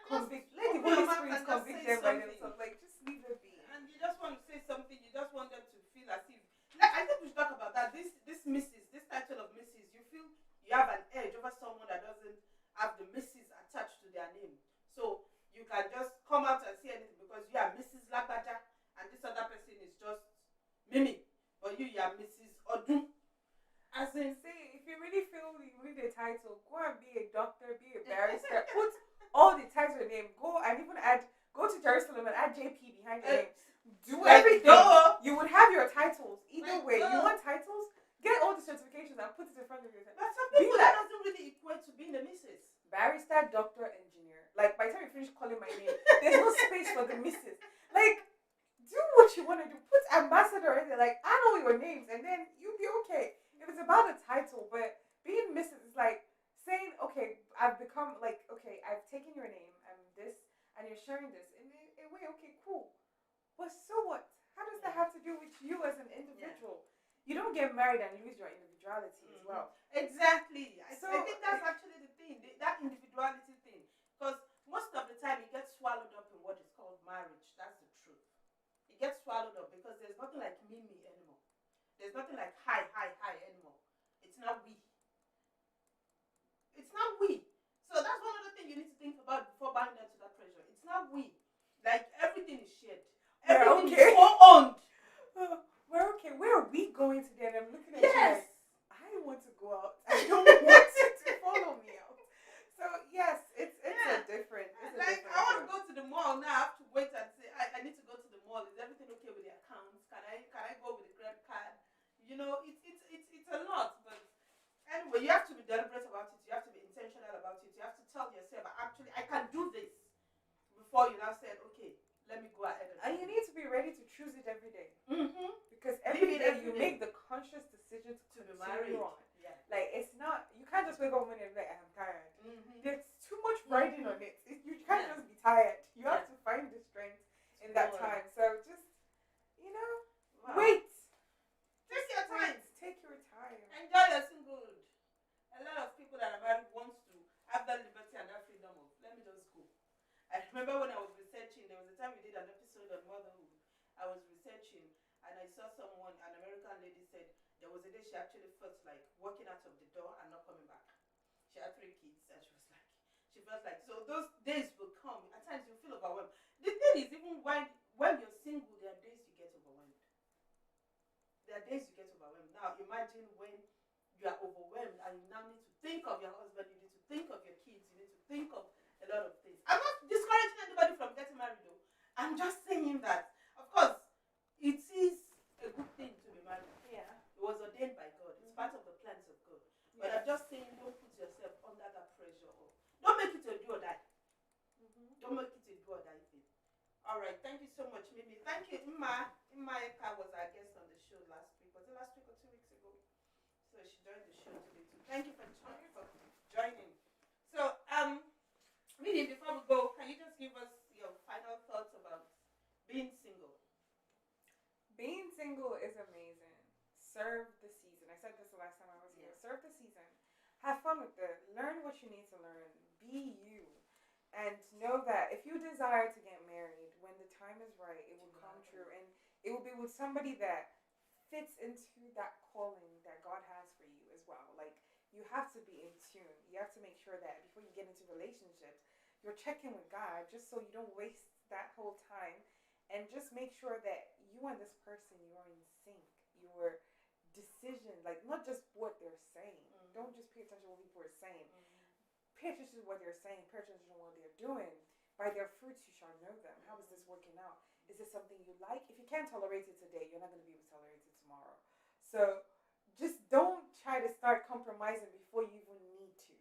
convict. Let the Holy Spirit convict them by themselves. Like, just leave it be. And you just want to say something. You just want them to feel as if. Like, I think we should talk about that. This title of Mrs. You feel you have an edge over someone that doesn't have the Mrs. attached to their name. So you can just come out and say anything because you are Mrs. Lagbaja and this other person is just Mimi. But you are Mrs. Odun. As in, say, if you really feel you need a title, go and be a doctor, be a barrister, put all the title name, go to Jerusalem and add JP behind your name. Do everything. You would have your titles. Either way, you want titles? Get all the certifications and put it in front of your title. But some people that doesn't really equate to being a Mrs. Barrister, doctor, engineer. Like, by the time you finish calling my name, there's no space for the Mrs. Like, do what you want to do. Put ambassador in there. Like, add all your names and then you'll be okay. If it's about a title, but being Mrs. is like saying, okay, I've become like, okay, I've taken your name, I'm this, and you're sharing this. In a way, okay, cool. But so what? How does that have to do with you as an individual? You don't get married and lose your individuality as well. Exactly. I think that's actually the thing, that individuality thing. Because most of the time it gets swallowed up in what is called marriage. That's the truth. It gets swallowed up because there's nothing like me anymore. There's nothing like hi anymore. It's not we. It's not we. So that's one of the things you need to think about before buying into that pressure. It's not we. Like, everything is shared. Everything is co-owned. We're okay. Where are we going today? And I'm looking at you like, I want to go out. I don't want you to follow me out. So yes, it's a different. I want to go to the mall now. I have to wait and say I need to go to the mall. Is everything okay with the accounts? Can I go with the credit card? It's a lot. But anyway, you have to be deliberate about it. You have to be intentional about it. You have to tell yourself, actually, I can do this. Before you now said, okay, let me go ahead. And you need to be ready to choose it every day. Mm-hmm. Because every day you make the conscious decision to be married on. Yeah. Like, it's not, you can't just wake up one day and be like, I'm tired. Mm-hmm. There's too much riding on it. You can't just be tired. You have to find the strength in that time. So just, wait. Take your time. Take your time. Enjoy your singlehood. A lot of people that are married want to have that liberty and that freedom of, let me just go. I remember when I was researching, there was a time we did an episode on motherhood. I was researching and I saw an American lady said there was a day she actually felt like walking out of the door and not coming back. She had 3 kids and she felt like, so those days will come. At times you feel overwhelmed. The thing is, even when you're single, there are days you get overwhelmed. Now imagine when you are overwhelmed and you now need to think of your husband, you need to think of your kids, you need to think of a lot of things. I'm not discouraging anybody from getting married though. I'm just saying that, of course, it is a good thing to be married. Yeah. It was ordained by God. It's part of the plans of God. But I'm just saying, don't put yourself under that pressure. Don't make it a do or die. Don't make it a do or die thing. All right. Thank you so much, Mimi. Thank you, Imma. Imma Eka was our guest on the show last week. Was it last week or 2 weeks ago? So she joined the show today too. Thank you for joining. So, Mimi, before we go, can you just give us your final thoughts about being single? Being single is amazing. Serve the season. I said this the last time I was here. Serve the season. Have fun with it. Learn what you need to learn. Be you. And know that if you desire to get married, when the time is right, it will come true. And it will be with somebody that fits into that calling that God has for you as well. Like, you have to be in tune. You have to make sure that before you get into relationships, you're checking with God just so you don't waste that whole time, and just make sure that you and this person, you're in sync. Your decision, like not just what they're saying. Don't just pay attention to what people are saying. Pay attention to what they're saying. Pay attention to what they're doing. By their fruits you shall know them. How is this working out? Is this something you like? If you can't tolerate it today, you're not going to be able to tolerate it tomorrow. So just don't try to start compromising before you even need to.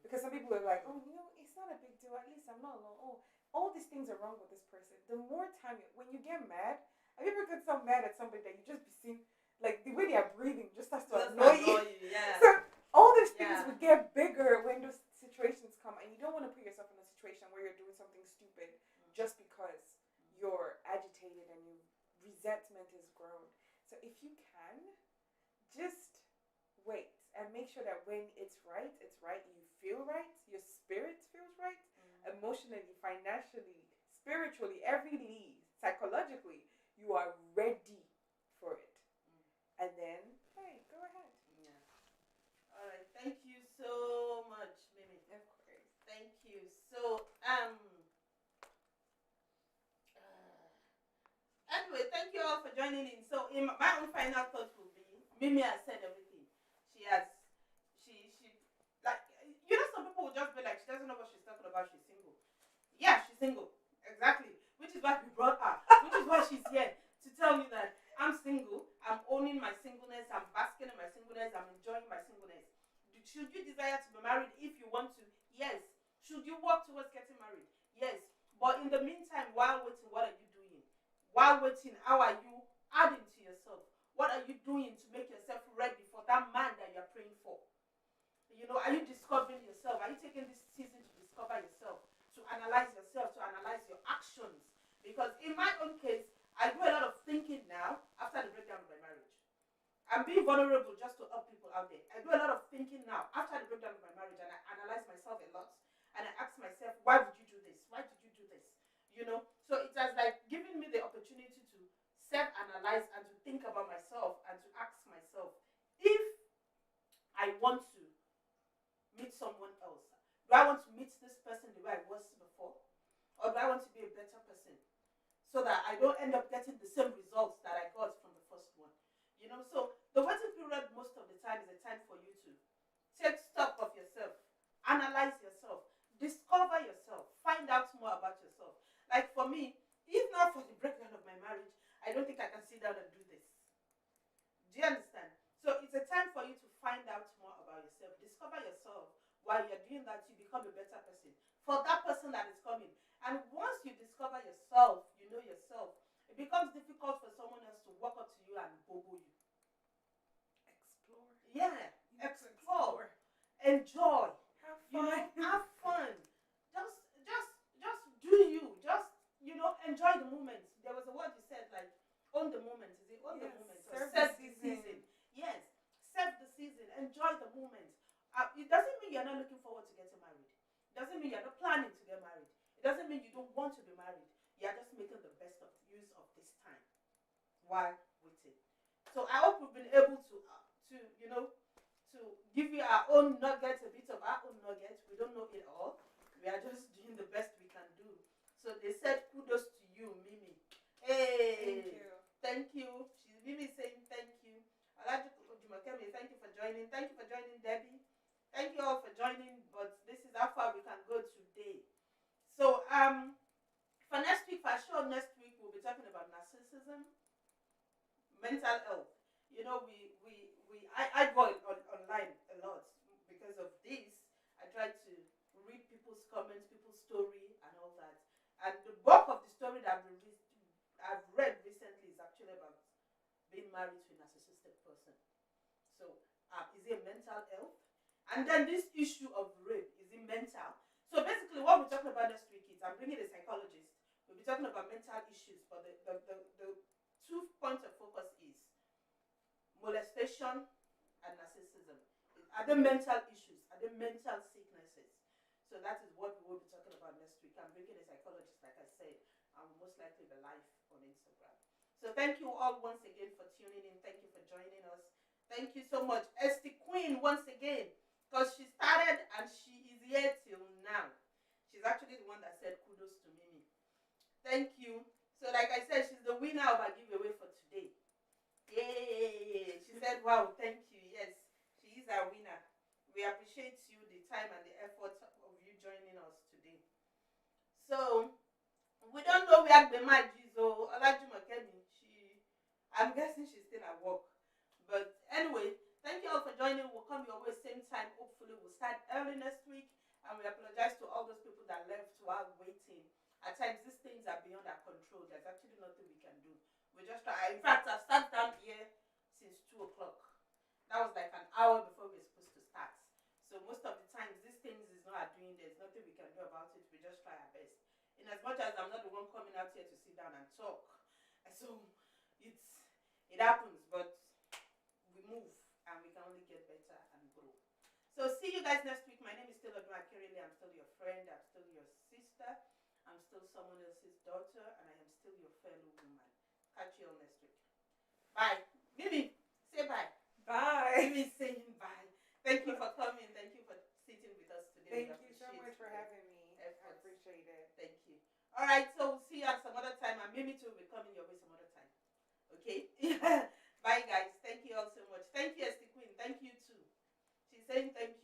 Because some people are like, oh, it's not a big deal. At least I'm not alone. Oh, all these things are wrong with this person. The more time, when you get mad, have you ever got so mad at somebody that you just be seeing, like the way they are breathing just starts to annoy you? Yeah. So all these things would get bigger when those situations come, and you don't want to put yourself in a situation where you're doing something stupid just because you're agitated and your resentment is grown. So if you can, just wait and make sure that when it's right, you feel right, your spirit feels right, emotionally, financially, spiritually, every need, psychologically, you are ready for it. And then, hey, go ahead. Yeah. All right. Thank you so much, Mimi. Of course. Thank you. So, anyway, thank you all for joining in. So, in my own final thought will be, Mimi has said everything. She like, some people will just be like, she doesn't know what she's talking about. She's single. Yeah, she's single. Exactly. Which is why we brought her. Which is why she's here to tell you that I'm single. I'm owning my singleness. I'm basking in my singleness. I'm enjoying my singleness. Should you desire to be married if you want to? Yes. Should you work towards getting married? Yes. But in the meantime, while waiting, what are you doing? While waiting, how are you adding to yourself? What are you doing to make yourself ready for that man that you're praying for? Are you discovering yourself? Are you taking this season to discover yourself? To analyze yourself, to analyze your actions? Because in my own case, I do a lot of thinking now after the breakdown of my marriage. I'm being vulnerable just to help people out there. I do a lot of thinking now after the breakdown of my marriage, and I analyze myself a lot. And I ask myself, why did you do this? Why did you do this? So it has like given me the opportunity to self-analyze and to think about myself and to ask myself, if I want to meet someone else, do I want to meet this person the way I was before? Or do I want to be a better person? So that I don't end up getting the same results that I got from the first one. So the waiting period most of the time is a time for you to take stock of yourself, analyze yourself, discover yourself, find out more about yourself. Like for me, if not for the breakdown of my marriage, I don't think I can sit down and do this. Do you understand? So it's a time for you to find out more about yourself, discover yourself. While you're doing that, you become a better person for that person that is coming. And once you discover yourself, you know yourself, it becomes difficult for someone else to walk up to you and bobo you. Explore. Yeah, explore. Enjoy. Have fun. Have fun. Just do you. Just, enjoy the moment. There was a word you said, like, own the moment. Is it own the moment? Or serve the season. Yes. Serve the season. Enjoy the moment. It doesn't mean you're not looking forward to getting married. It doesn't mean you're not planning to get married. It doesn't mean you don't want to be married. You're just making the best of use of this time while waiting. So I hope we've been able to give you our own nuggets, a bit of our own nuggets. We don't know it all. We are just doing the best we can do. So they said kudos to you, Mimi. Hey, thank you. Mimi saying thank you. Jumakemi, thank you for joining. Thank you for joining, Debbie. Thank you all for joining. But this is how far we can go today. So for next week, for sure, next week we'll be talking about narcissism, mental health. I go online a lot because of this. I try to read people's comments, people's story, and all that. And the bulk of the story that I've read recently is actually about being married to a narcissistic person. So, is it mental health? And then this issue of rape, is it mental? So basically what we're talking about next week is, I'm bringing a psychologist. We'll be talking about mental issues, but the 2 points of focus is molestation and narcissism. Are there mental issues? Are there mental sicknesses? So that is what we will be talking about next week. I'm bringing a psychologist, like I said, and will most likely be live on Instagram. So thank you all once again for tuning in. Thank you for joining us. Thank you so much. Esti Queen, once again. because she started and she is here till now. She's actually the one that said kudos to Mimi. Thank you. So like I said, she's the winner of our giveaway for today. Yay! She said, wow, thank you. Yes, she is our winner. We appreciate you, the time and the effort of you joining us today. So, we don't know where Bema is or Olajumokemi. I'm guessing she's still at work. But anyway, thank you all for joining. We'll come your way same time. Hopefully, we'll start early next week. And we apologize to all those people that left while waiting. At times, these things are beyond our control. There's actually nothing we can do. We just try. In fact, I've sat down here since 2 o'clock. That was like an hour before we were supposed to start. So most of the times, these things is not our doing. There's nothing we can do about it. We just try our best. In as much as I'm not the one coming out here to sit down and talk. So it happens, but we move and we can only get better and grow. So see you guys next week. My name is still Odun. I'm still your friend. I'm still your sister. I'm still someone else's daughter, and I am still your fellow woman. Catch you all next week. Bye. Mimi, say bye. Bye. Mimi saying bye. Thank you for coming. Thank you for sitting with us today. Thank you so much for having me. I appreciate it. Thank you. All right, so we'll see you at some other time, and Mimi too will be coming your way some other time. Okay? Bye, guys. Thank you all so much. Thank you, Esther Queen. Thank you too. She's saying thank you.